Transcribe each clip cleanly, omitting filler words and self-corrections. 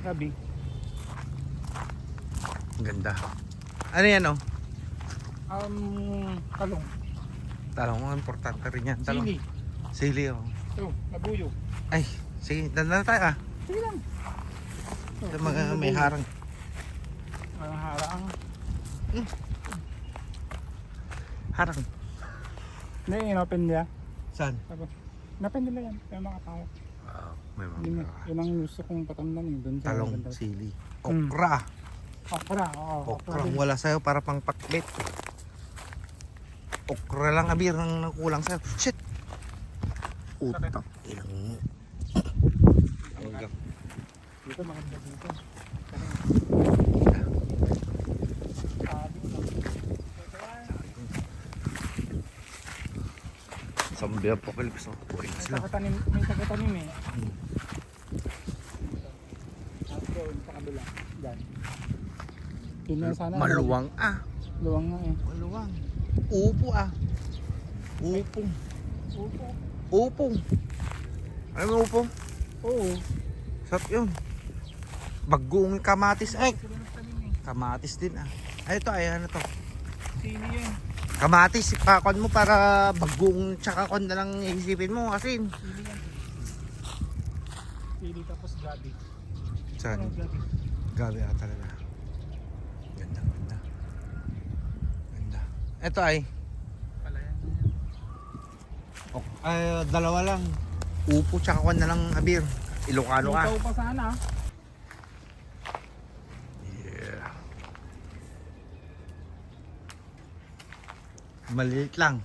Gabi. Ganda. Ano yan oh? Talong. Talong, importante rin yan. Talong. Sili. Sili oh. Ito, labuyo. Ay, sige, dandan na tayo ah. Sige lang. Ito, may harang. Ang harang. Harang. Hindi, inopen niya. Saan? Inopen nila yan. Kaya makatawa. May Yun, mga yun ang gusto kong patamnan eh. Doon sa talong, banda. sili. Okra. Okra, oo. Okra ang wala sa'yo para pang pakbet. Okra lang abir ang kulang sa'yo. Shit! Utak. Ilang. Dito maganda dito. Sambi apocalypse. May tagatanim eh. Ito, sa kabila. Diyan. Yun na sana. Maluwang ah. Luwang nga eh. Maluwang. Upo ah. Upong. Opo. Upong. Ano yung upong? Oo. Sarap yun. Bagong kamatis. Ay, Sila nagtanim eh. kamatis din ah. Ay ito ay ano to. Sili yan. Kamatis, pakon mo para bagong tsaka kon na lang isipin mo kasi. Sili yan. Sili tapos gabi. Saan? Ano gabi? Gabi ah talaga. Ganda, ganda. Ganda. Ito ay. Palayan. Ay, dalawa lang. Upo tsaka kon na lang abir. Ilocano ka. Ikaw pa sana. Yeah. Malilit lang.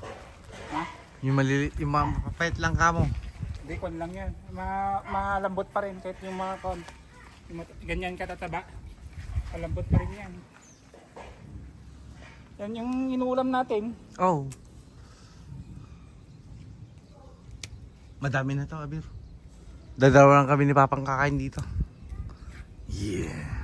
Ha? Yung maliliit, yung mapapait lang ka mo. Hindi, kon lang yan. Malambot pa rin kahit yung mga kon. Ganyan katataba. Malambot pa rin yan. Yan yung inuulam natin. Oh. Madami na to, abir. Dadalawa lang kami ni Papang kakain dito. Yeah.